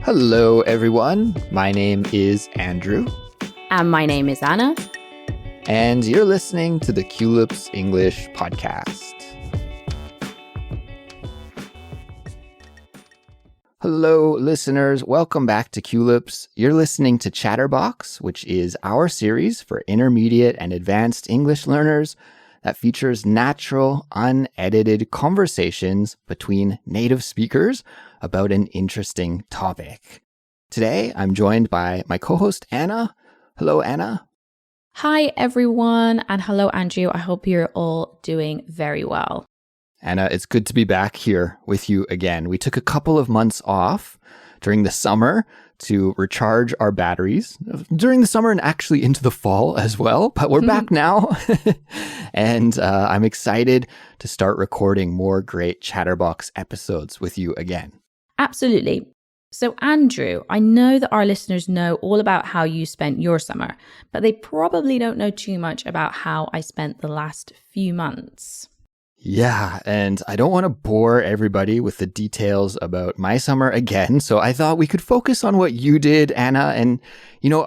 Hello, everyone. My name is Andrew. And my name is Anna. And you're listening to the Culips English podcast. Hello, listeners. Welcome back to Culips. You're listening to Chatterbox, which is our series for intermediate and advanced English learners that features natural, unedited conversations between native speakers about an interesting topic. Today, I'm joined by my co-host, Anna. Hello, Anna. Hi, everyone. And hello, Andrew. I hope you're all doing very well. Anna, it's good to be back here with you again. We took a couple of months off during the summer to recharge our batteries during the summer and actually into the fall as well. But we're back now. And I'm excited to start recording more great Chatterbox episodes with you again. Absolutely. So, Andrew, I know that our listeners know all about how you spent your summer, but they probably don't know too much about how I spent the last few months. Yeah, and I don't want to bore everybody with the details about my summer again, so I thought we could focus on what you did, Anna. And,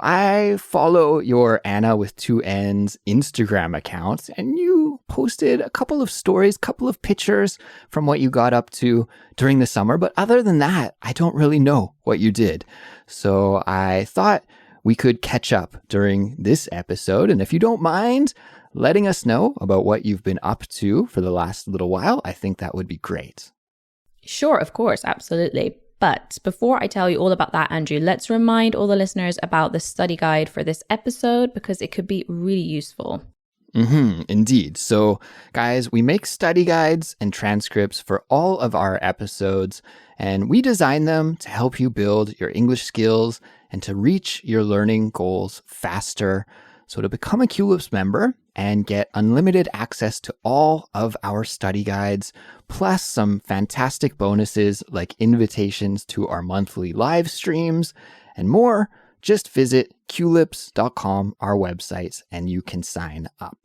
I follow your Anna with two N's Instagram account, and you posted a couple of stories, couple of pictures from what you got up to during the summer. But other than that, I don't really know what you did. So I thought we could catch up during this episode. And if you don't mind letting us know about what you've been up to for the last little while, I think that would be great. Sure, of course, absolutely. But before I tell you all about that, Andrew, let's remind all the listeners about the study guide for this episode because it could be really useful. Indeed. So, guys, we make study guides and transcripts for all of our episodes, and we design them to help you build your English skills and to reach your learning goals faster. So to become a Culips member and get unlimited access to all of our study guides, plus some fantastic bonuses like invitations to our monthly live streams and more, just visit culips.com, our website, and you can sign up.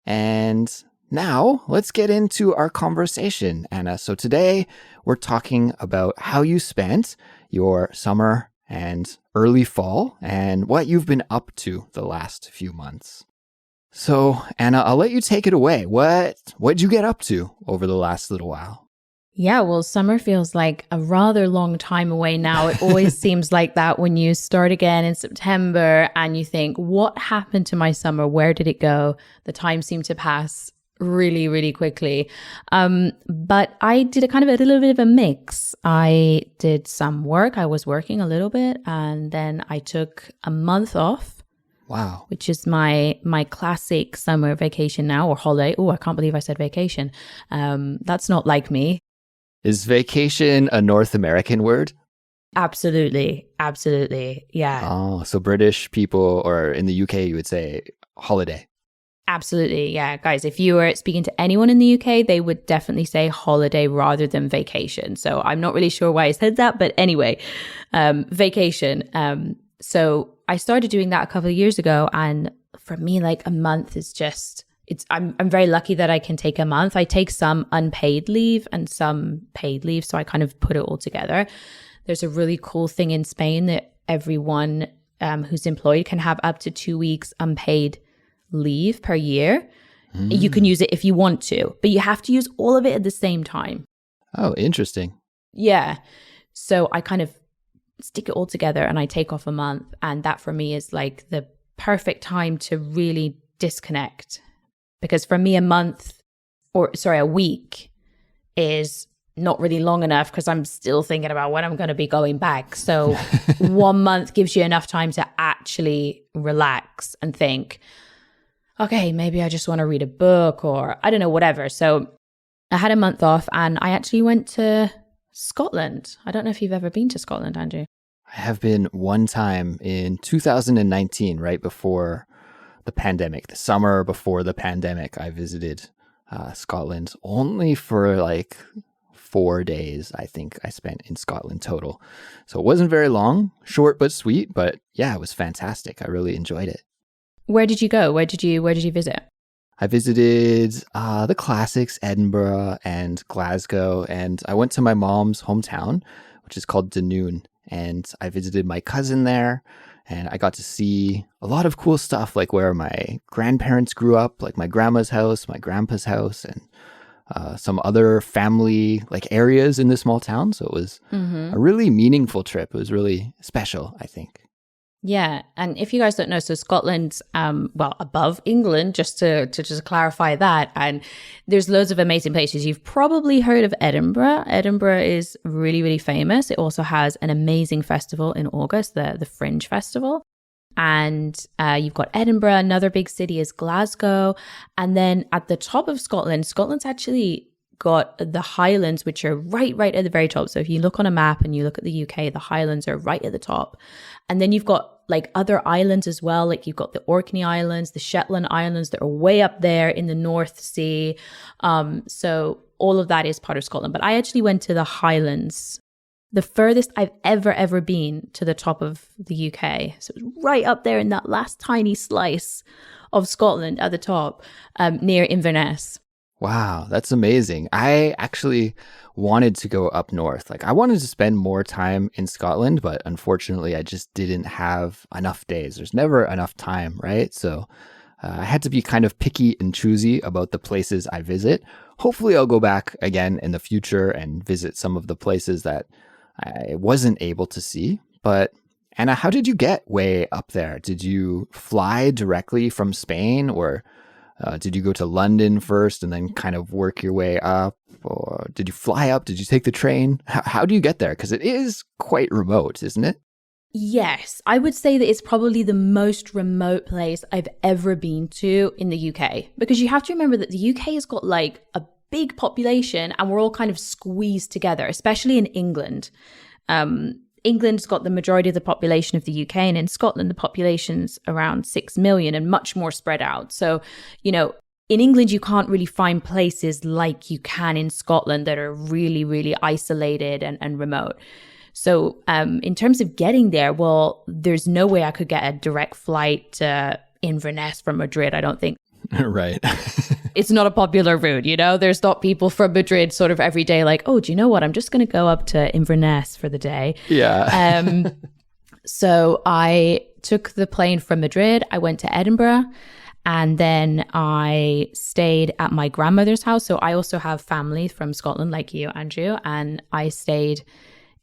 And now let's get into our conversation, Anna. So today we're talking about how you spent your summer and early fall and what you've been up to the last few months. So, Anna, I'll let you take it away. What'd you get up to over the last little while? Yeah, well, summer feels like a rather long time away now. It always seems like that when you start again in September and you think, what happened to my summer? Where did it go? The time seemed to pass really, really quickly. But I did a little bit of a mix. I did some work. I was working a little bit and then I took a month off. Wow. Which is my classic summer vacation now, or holiday. Oh, I can't believe I said vacation. That's not like me. Is vacation a North American word? Absolutely. Absolutely. Yeah. Oh, so British people, or in the UK, you would say holiday. Absolutely. Yeah. Guys, if you were speaking to anyone in the UK, they would definitely say holiday rather than vacation. So I'm not really sure why I said that. But anyway, vacation. So I started doing that a couple of years ago. And for me, like a month is just, I'm very lucky that I can take a month. I take some unpaid leave and some paid leave. So I kind of put it all together. There's a really cool thing in Spain that everyone who's employed can have up to 2 weeks unpaid leave per year. You can use it if you want to, but you have to use all of it at the same time. Oh, interesting. Yeah. So I kind of stick it all together and I take off a month. And that for me is like the perfect time to really disconnect. Because for me, a week is not really long enough because I'm still thinking about when I'm going to be going back. So 1 month gives you enough time to actually relax and think, okay, maybe I just want to read a book or I don't know, whatever. So I had a month off and I actually went to Scotland. I don't know if you've ever been to Scotland, Andrew. I have been one time in 2019, right before the pandemic, the summer before the pandemic. I visited Scotland only for like 4 days, I think I spent in Scotland total. So it wasn't very long, short but sweet, but yeah, it was fantastic. I really enjoyed it. Where did you go? Where did you visit? I visited the classics, Edinburgh and Glasgow, and I went to my mom's hometown, which is called Dunoon. and I visited my cousin there. And I got to see a lot of cool stuff, like where my grandparents grew up, like my grandma's house, my grandpa's house, and some other family like areas in this small town. So it was a really meaningful trip. It was really special, I think. Yeah, and if you guys don't know, so Scotland's well above England, just to just clarify that, and there's loads of amazing places. You've probably heard of Edinburgh. Edinburgh is really, really famous. It also has an amazing festival in August, the Fringe Festival. And you've got Edinburgh. Another big city is Glasgow. And then at the top of Scotland, Scotland's actually got the Highlands, which are right at the very top. So if you look on a map and you look at the UK, the Highlands are right at the top. And then you've got like other islands as well. Like you've got the Orkney Islands, the Shetland Islands that are way up there in the North Sea. So all of that is part of Scotland. But I actually went to the Highlands, the furthest I've ever been to the top of the UK. So it was right up there in that last tiny slice of Scotland at the top, near Inverness. Wow, that's amazing. I actually wanted to go up north. Like I wanted to spend more time in Scotland, but unfortunately I just didn't have enough days. There's never enough time, right? So I had to be kind of picky and choosy about the places I visit. Hopefully I'll go back again in the future and visit some of the places that I wasn't able to see. But Anna, how did you get way up there? Did you fly directly from Spain, or did you go to London first and then kind of work your way up? Or did you fly up? Did you take the train? How do you get there? Because it is quite remote, isn't it? Yes, I would say that it's probably the most remote place I've ever been to in the UK. Because you have to remember that the UK has got like a big population and we're all kind of squeezed together, especially in England. England's got the majority of the population of the UK, and in Scotland, the population's around 6 million and much more spread out. So, you know, in England, you can't really find places like you can in Scotland that are really, really isolated and remote. So in terms of getting there, well, there's no way I could get a direct flight to Inverness from Madrid, I don't think. Right. It's not a popular route, you know? There's not people from Madrid sort of every day like, oh, do you know what? I'm just going to go up to Inverness for the day. Yeah. So I took the plane from Madrid. I went to Edinburgh, and then I stayed at my grandmother's house. So I also have family from Scotland like you, Andrew, and I stayed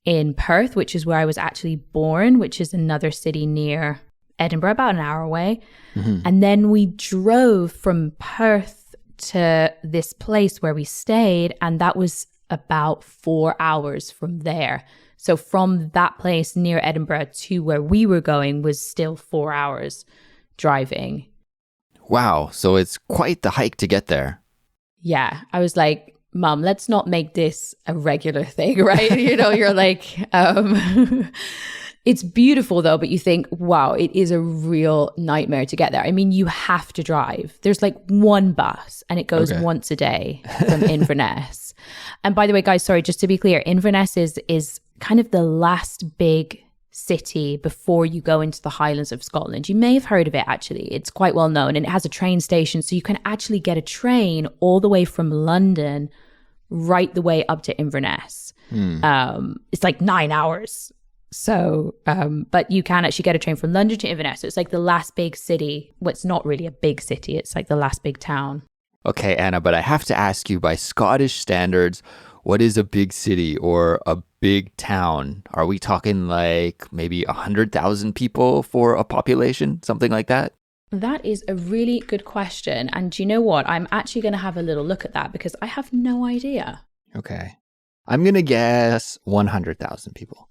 in Perth, which is where I was actually born, which is another city near Edinburgh, about an hour away. And then we drove from Perth to this place where we stayed, and that was about 4 hours from there. So from that place near Edinburgh to where we were going was still 4 hours driving. Wow. So it's quite the hike to get there. Yeah. I was like, Mom, let's not make this a regular thing, right? You know, you're like, it's beautiful though, but you think, wow, it is a real nightmare to get there. I mean, you have to drive. There's like one bus and it goes once a day from Inverness. And by the way, guys, sorry, just to be clear, Inverness is kind of the last big city before you go into the Highlands of Scotland. You may have heard of it, actually. It's quite well known, and it has a train station. So you can actually get a train all the way from London right the way up to Inverness. It's like 9 hours. So, but you can actually get a train from London to Inverness. So it's like the last big city. Well, it's not really a big city. It's like the last big town. Okay, Anna, but I have to ask you, by Scottish standards, what is a big city or a big town? Are we talking like maybe 100,000 people for a population, something like that? That is a really good question. And do you know what? I'm actually going to have a little look at that because I have no idea. Okay. I'm going to guess 100,000 people.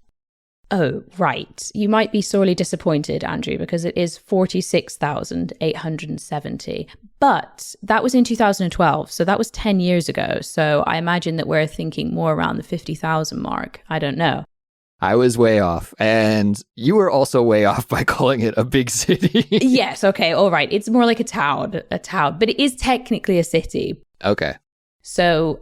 Oh, right. You might be sorely disappointed, Andrew, because it is 46,870. But that was in 2012. So that was 10 years ago. So I imagine that we're thinking more around the 50,000 mark. I don't know. I was way off. And you were also way off by calling it a big city. Yes. Okay. All right. It's more like a town, but it is technically a city. Okay. So,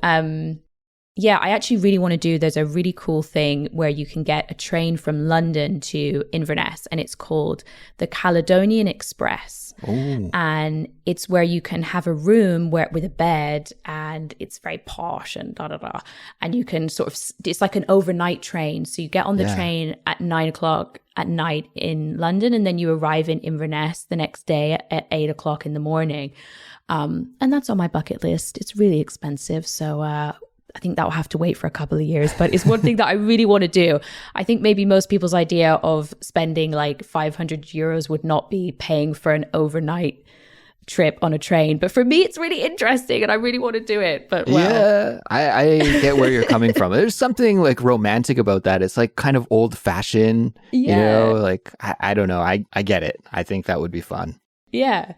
Yeah, I actually really want to do. There's a really cool thing where you can get a train from London to Inverness, and it's called the Caledonian Express. Oh, And it's where you can have a room where with a bed, and it's very posh and da da da. And you can sort of, it's like an overnight train. So you get on the train at 9 o'clock at night in London, and then you arrive in Inverness the next day at 8 o'clock in the morning. And that's on my bucket list. It's really expensive, so I think that will have to wait for a couple of years, but it's one thing that I really want to do. I think maybe most people's idea of spending like 500 euros would not be paying for an overnight trip on a train. But for me, it's really interesting and I really want to do it. But well. Yeah, I get where you're coming from. There's something like romantic about that. It's like kind of old fashioned, you know, like, I don't know. I get it. I think that would be fun. Yeah.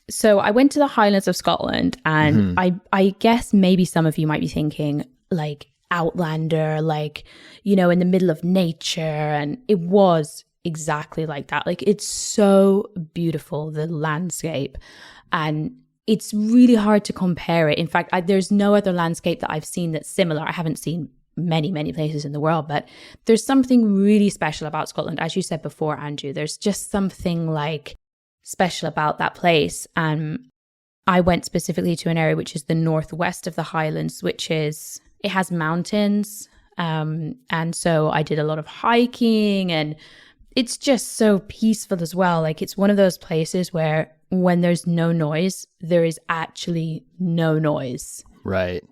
So I went to the Highlands of Scotland, and I guess maybe some of you might be thinking like Outlander, like, you know, in the middle of nature. And it was exactly like that. Like, it's so beautiful, the landscape, and it's really hard to compare it. In fact, there's no other landscape that I've seen that's similar. I haven't seen many places in the world, but there's something really special about Scotland. As you said before, Andrew, there's just something like special about that place. And I went specifically to an area which is the northwest of the Highlands, which is, it has mountains. And so I did a lot of hiking, and it's just so peaceful as well. Like, it's one of those places where when there's no noise, there is actually no noise. Right.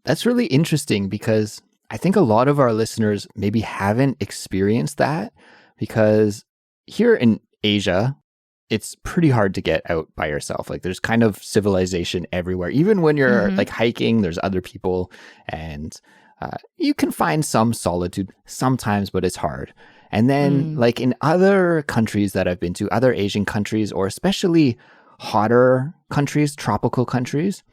That's really interesting because I think a lot of our listeners maybe haven't experienced that, because here in Asia, it's pretty hard to get out by yourself. Like, there's kind of civilization everywhere. Even when you're like hiking, there's other people, and you can find some solitude sometimes, but it's hard. And then like in other countries that I've been to, other Asian countries, or especially hotter countries, tropical countries,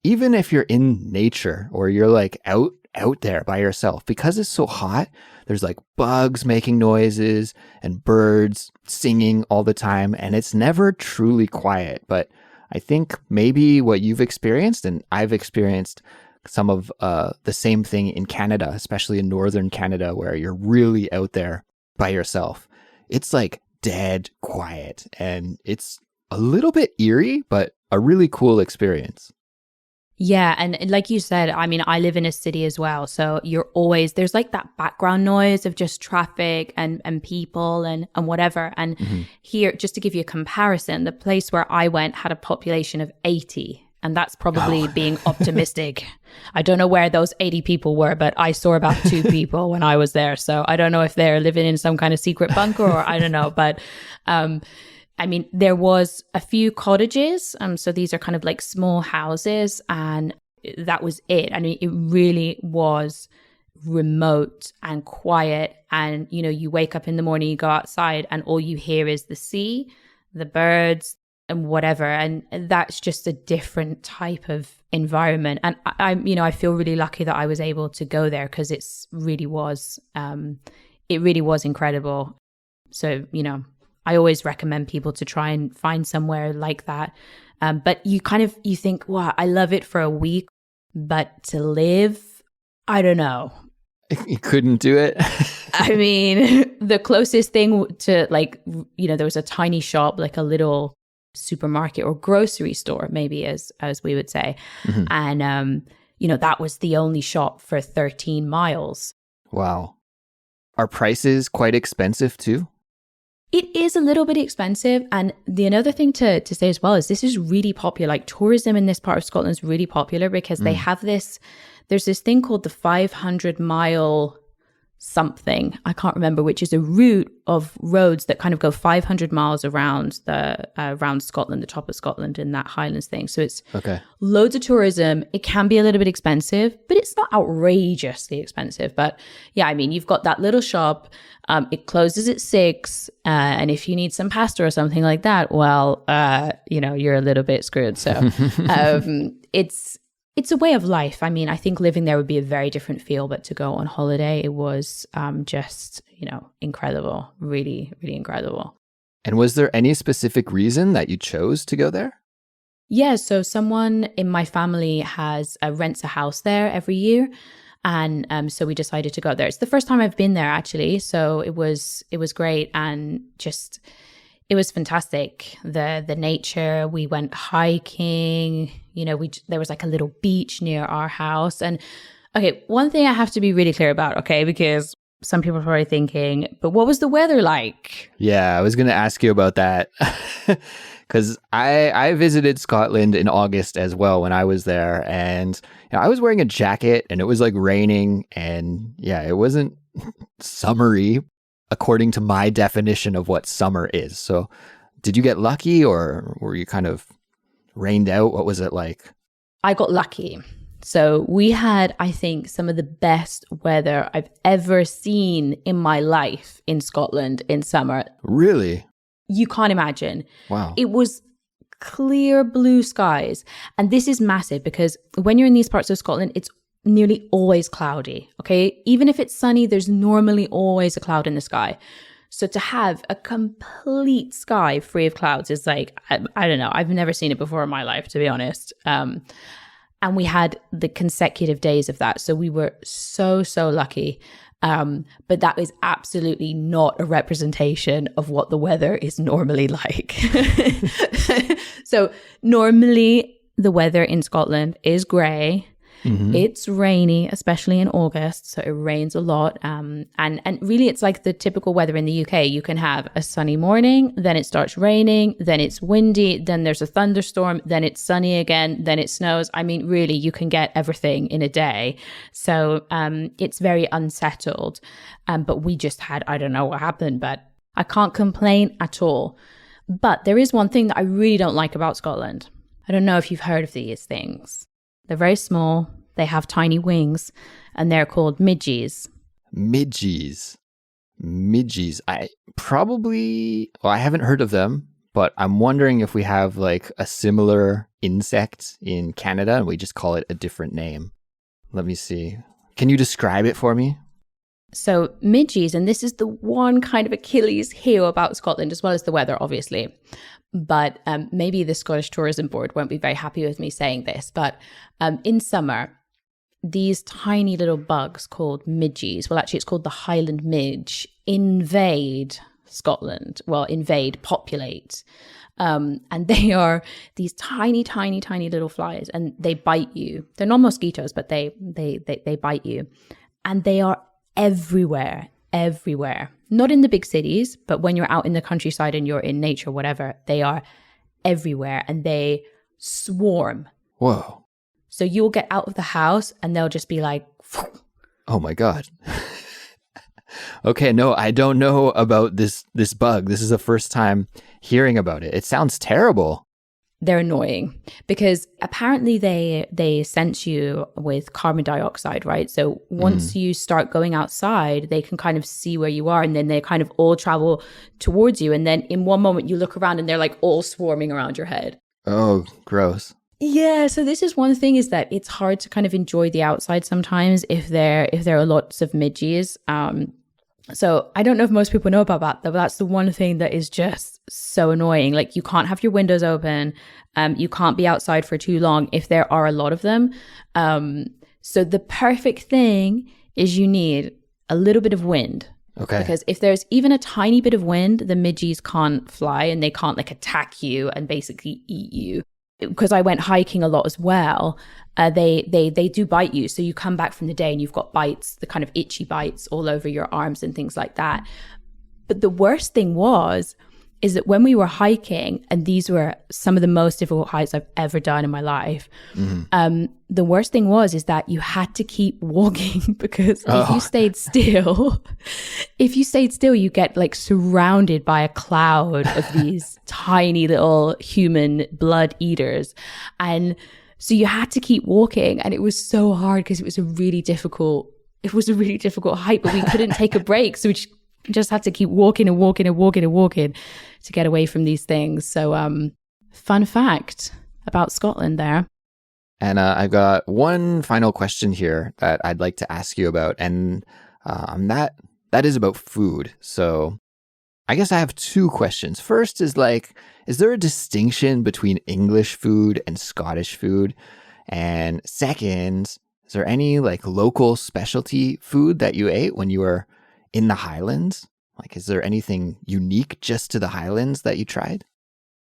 even if you're in nature or you're like out there by yourself, because it's so hot, there's like bugs making noises and birds singing all the time, and it's never truly quiet. But I think maybe what you've experienced, and I've experienced some of the same thing in Canada, especially in northern Canada, where you're really out there by yourself. It's like dead quiet, and it's a little bit eerie, but a really cool experience. Yeah. And like you said, I mean, I live in a city as well. So there's like that background noise of just traffic and people and whatever. And here, just to give you a comparison, the place where I went had a population of 80. And that's probably being optimistic. I don't know where those 80 people were, but I saw about 2 people when I was there. So I don't know if they're living in some kind of secret bunker or I don't know. But I mean, there was a few cottages. So these are kind of like small houses, and that was it. I mean, it really was remote and quiet. And, you know, you wake up in the morning, you go outside, and all you hear is the sea, the birds, and whatever. And that's just a different type of environment. And I feel really lucky that I was able to go there, because it really was incredible. So, you know, I always recommend people to try and find somewhere like that. But you think, wow, I love it for a week, but to live, I don't know. You couldn't do it? I mean, the closest thing to, like, you know, there was a tiny shop, like a little supermarket or grocery store, maybe as we would say. And, you know, that was the only shop for 13 miles. Wow. Are prices quite expensive too? It is a little bit expensive. And the another thing to say as well is this is really popular. Like, tourism in this part of Scotland is really popular because they have there's this thing called the 500-mile something, I can't remember, which is a route of roads that kind of go 500 miles around around Scotland, the top of Scotland, in that Highlands thing. So it's loads of tourism. It can be a little bit expensive, but it's not outrageously expensive. But yeah, I mean, you've got that little shop. It closes at 6. And if you need some pasta or something like that, well, you know, you're a little bit screwed. So it's a way of life. I mean, I think living there would be a very different feel, but to go on holiday, it was just, you know, incredible, really, really incredible. And was there any specific reason that you chose to go there? Yeah, so someone in my family has rents a house there every year, and so we decided to go there. It's the first time I've been there actually, so it was great and just it was fantastic. The nature. We went hiking. There was like a little beach near our house. And okay, one thing I have to be really clear about, okay, because some people are probably thinking, but what was the weather like? Yeah, I was going to ask you about that because I visited Scotland in August as well when I was there, and I was wearing a jacket and it was like raining, and yeah, it wasn't summery according to my definition of what summer is. So, did you get lucky, or were you kind of rained out? What was it like? I got lucky. So we had, I think, some of the best weather I've ever seen in my life in Scotland in summer. Really? You can't imagine. Wow. It was clear blue skies. And this is massive because when you're in these parts of Scotland, it's nearly always cloudy. Okay. Even if it's sunny, there's normally always a cloud in the sky. So to have a complete sky free of clouds is like, I don't know. I've never seen it before in my life, to be honest. And we had the consecutive days of that. So we were so, so lucky. But that is absolutely not a representation of what the weather is normally like. So normally the weather in Scotland is grey. Mm-hmm. It's rainy, especially in August. So it rains a lot. And really it's like the typical weather in the UK. You can have a sunny morning, then it starts raining, then it's windy, then there's a thunderstorm, then it's sunny again, then it snows. I mean, really, you can get everything in a day. So it's very unsettled. But we just had, I don't know what happened, but I can't complain at all. But there is one thing that I really don't like about Scotland. I don't know if you've heard of these things. They're very small, they have tiny wings, and they're called midges. Midges. I haven't heard of them, but I'm wondering if we have like a similar insect in Canada and we just call it a different name. Let me see. Can you describe it for me? So midges, and this is the one kind of Achilles heel about Scotland, as well as the weather, obviously. But maybe the Scottish Tourism Board won't be very happy with me saying this. But in summer, these tiny little bugs called midges, well, actually it's called the Highland midge, invade Scotland. Well, populate. And they are these tiny, tiny, tiny little flies, and they bite you. They're not mosquitoes, but they bite you. And they are everywhere. Not in the big cities, but when you're out in the countryside and you're in nature, whatever, they are everywhere and they swarm. Whoa. So you'll get out of the house and they'll just be like, oh my God. Okay, no, I don't know about this bug. This is the first time hearing about it. It sounds terrible. They're annoying because apparently they sense you with carbon dioxide, right? So once you start going outside, they can kind of see where you are and then they kind of all travel towards you. And then in one moment you look around and they're like all swarming around your head. Oh, gross. Yeah, so this is one thing is that it's hard to kind of enjoy the outside sometimes if there are lots of midges. So I don't know if most people know about that, but that's the one thing that is just so annoying. Like you can't have your windows open. You can't be outside for too long if there are a lot of them. So the perfect thing is you need a little bit of wind. Okay. Because if there's even a tiny bit of wind, the midges can't fly and they can't like attack you and basically eat you. Because I went hiking a lot as well, they do bite you. So you come back from the day and you've got bites, the kind of itchy bites all over your arms and things like that. But the worst thing is that when we were hiking, and these were some of the most difficult hikes I've ever done in my life, the worst thing is that you had to keep walking because if you stayed still, you get like surrounded by a cloud of these tiny little human blood eaters. And so you had to keep walking, and it was so hard because it was a really difficult hike, but we couldn't take a break. So we just had to keep walking to get away from these things. So fun fact about Scotland there. And I've got one final question here that I'd like to ask you about, and that is about food. So I guess I have two questions. First is like, is there a distinction between English food and Scottish food? And second, is there any like local specialty food that you ate when you were in the Highlands? Like, is there anything unique just to the Highlands that you tried?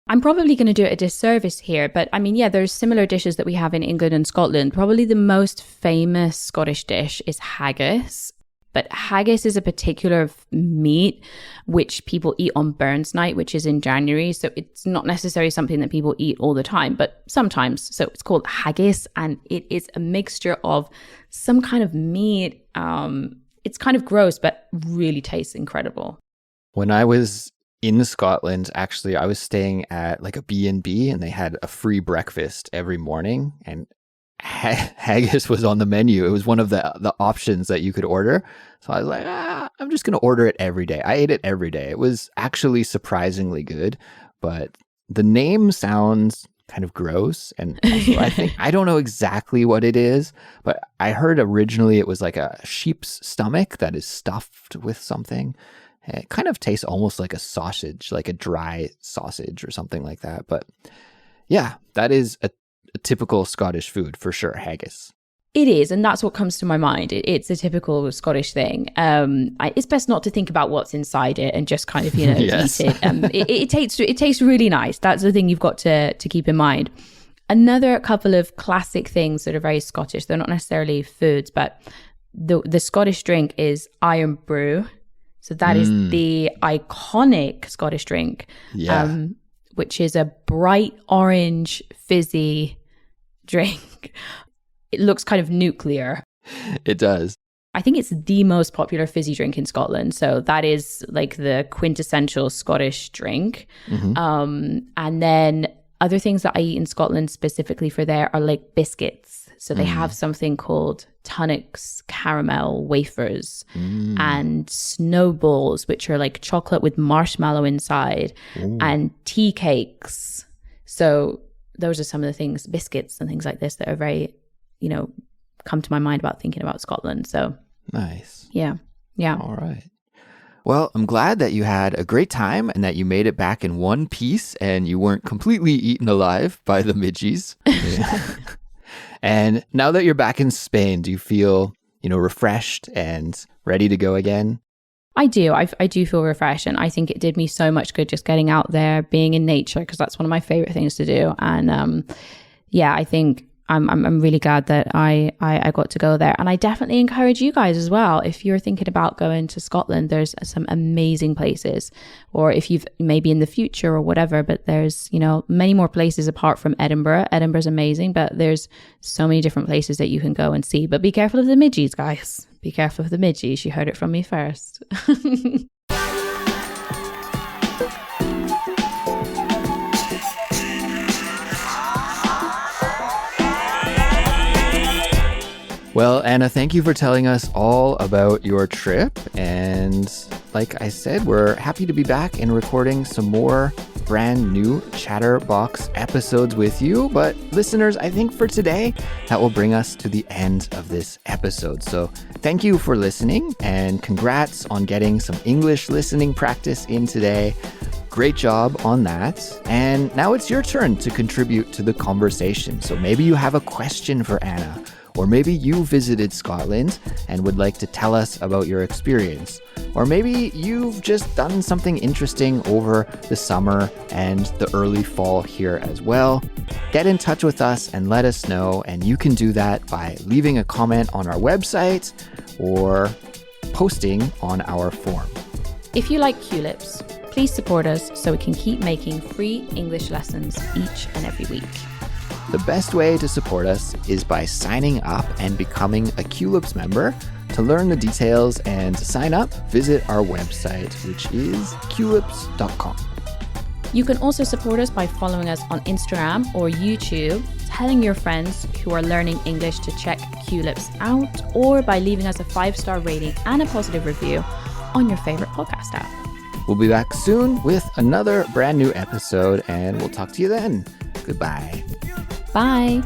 I'm probably going to do it a disservice here, but I mean, yeah, there's similar dishes that we have in England and Scotland. Probably the most famous Scottish dish is haggis. But haggis is a particular meat which people eat on Burns Night, which is in January. So it's not necessarily something that people eat all the time, but sometimes. So it's called haggis, and it is a mixture of some kind of meat. It's kind of gross, but really tastes incredible. When I was in Scotland, actually, I was staying at like a B&B, and they had a free breakfast every morning, and haggis was on the menu. It was one of the options that you could order. So I was like, I'm just going to order it every day. I ate it every day. It was actually surprisingly good, but the name sounds kind of gross. And also I don't know exactly what it is, but I heard originally it was like a sheep's stomach that is stuffed with something. It kind of tastes almost like a sausage, like a dry sausage or something like that. But yeah, that is a typical Scottish food for sure, haggis. It is, and that's what comes to my mind. It's a typical Scottish thing. It's best not to think about what's inside it and just kind of, Yes. eat it. It tastes really nice. That's the thing you've got to keep in mind. Another couple of classic things that are very Scottish. They're not necessarily foods, but the Scottish drink is Iron Brew. So that is the iconic Scottish drink. Yeah. Which is a bright orange fizzy drink. It looks kind of nuclear. It does. I think it's the most popular fizzy drink in Scotland. So that is like the quintessential Scottish drink. Mm-hmm. And then other things that I eat in Scotland specifically for there are like biscuits. So they have something called Tunnock's caramel wafers and snowballs, which are like chocolate with marshmallow inside, and tea cakes. So those are some of the things, biscuits and things like this, that are very, come to my mind about thinking about Scotland. So nice. Yeah. All right. Well, I'm glad that you had a great time and that you made it back in one piece and you weren't completely eaten alive by the midges. And now that you're back in Spain, do you feel, refreshed and ready to go again? I do. I do feel refreshed, and I think it did me so much good just getting out there, being in nature, because that's one of my favorite things to do. And I think I'm really glad that I got to go there. And I definitely encourage you guys as well. If you're thinking about going to Scotland, there's some amazing places, or if you've maybe in the future or whatever, but there's, many more places apart from Edinburgh. Edinburgh's amazing, but there's so many different places that you can go and see. But be careful of the midges, guys. Be careful of the midges. You heard it from me first. Well, Anna, thank you for telling us all about your trip. And like I said, we're happy to be back and recording some more brand new Chatterbox episodes with you. But listeners, I think for today, that will bring us to the end of this episode. So thank you for listening, and congrats on getting some English listening practice in today. Great job on that. And now it's your turn to contribute to the conversation. So maybe you have a question for Anna, or maybe you visited Scotland and would like to tell us about your experience. Or maybe you've just done something interesting over the summer and the early fall here as well. Get in touch with us and let us know. And you can do that by leaving a comment on our website or posting on our forum. If you like Culips, please support us so we can keep making free English lessons each and every week. The best way to support us is by signing up and becoming a Culips member. To learn the details and to sign up, visit our website, which is culips.com. You can also support us by following us on Instagram or YouTube, telling your friends who are learning English to check Culips out, or by leaving us a 5-star rating and a positive review on your favorite podcast app. We'll be back soon with another brand new episode, and we'll talk to you then. Goodbye. Bye.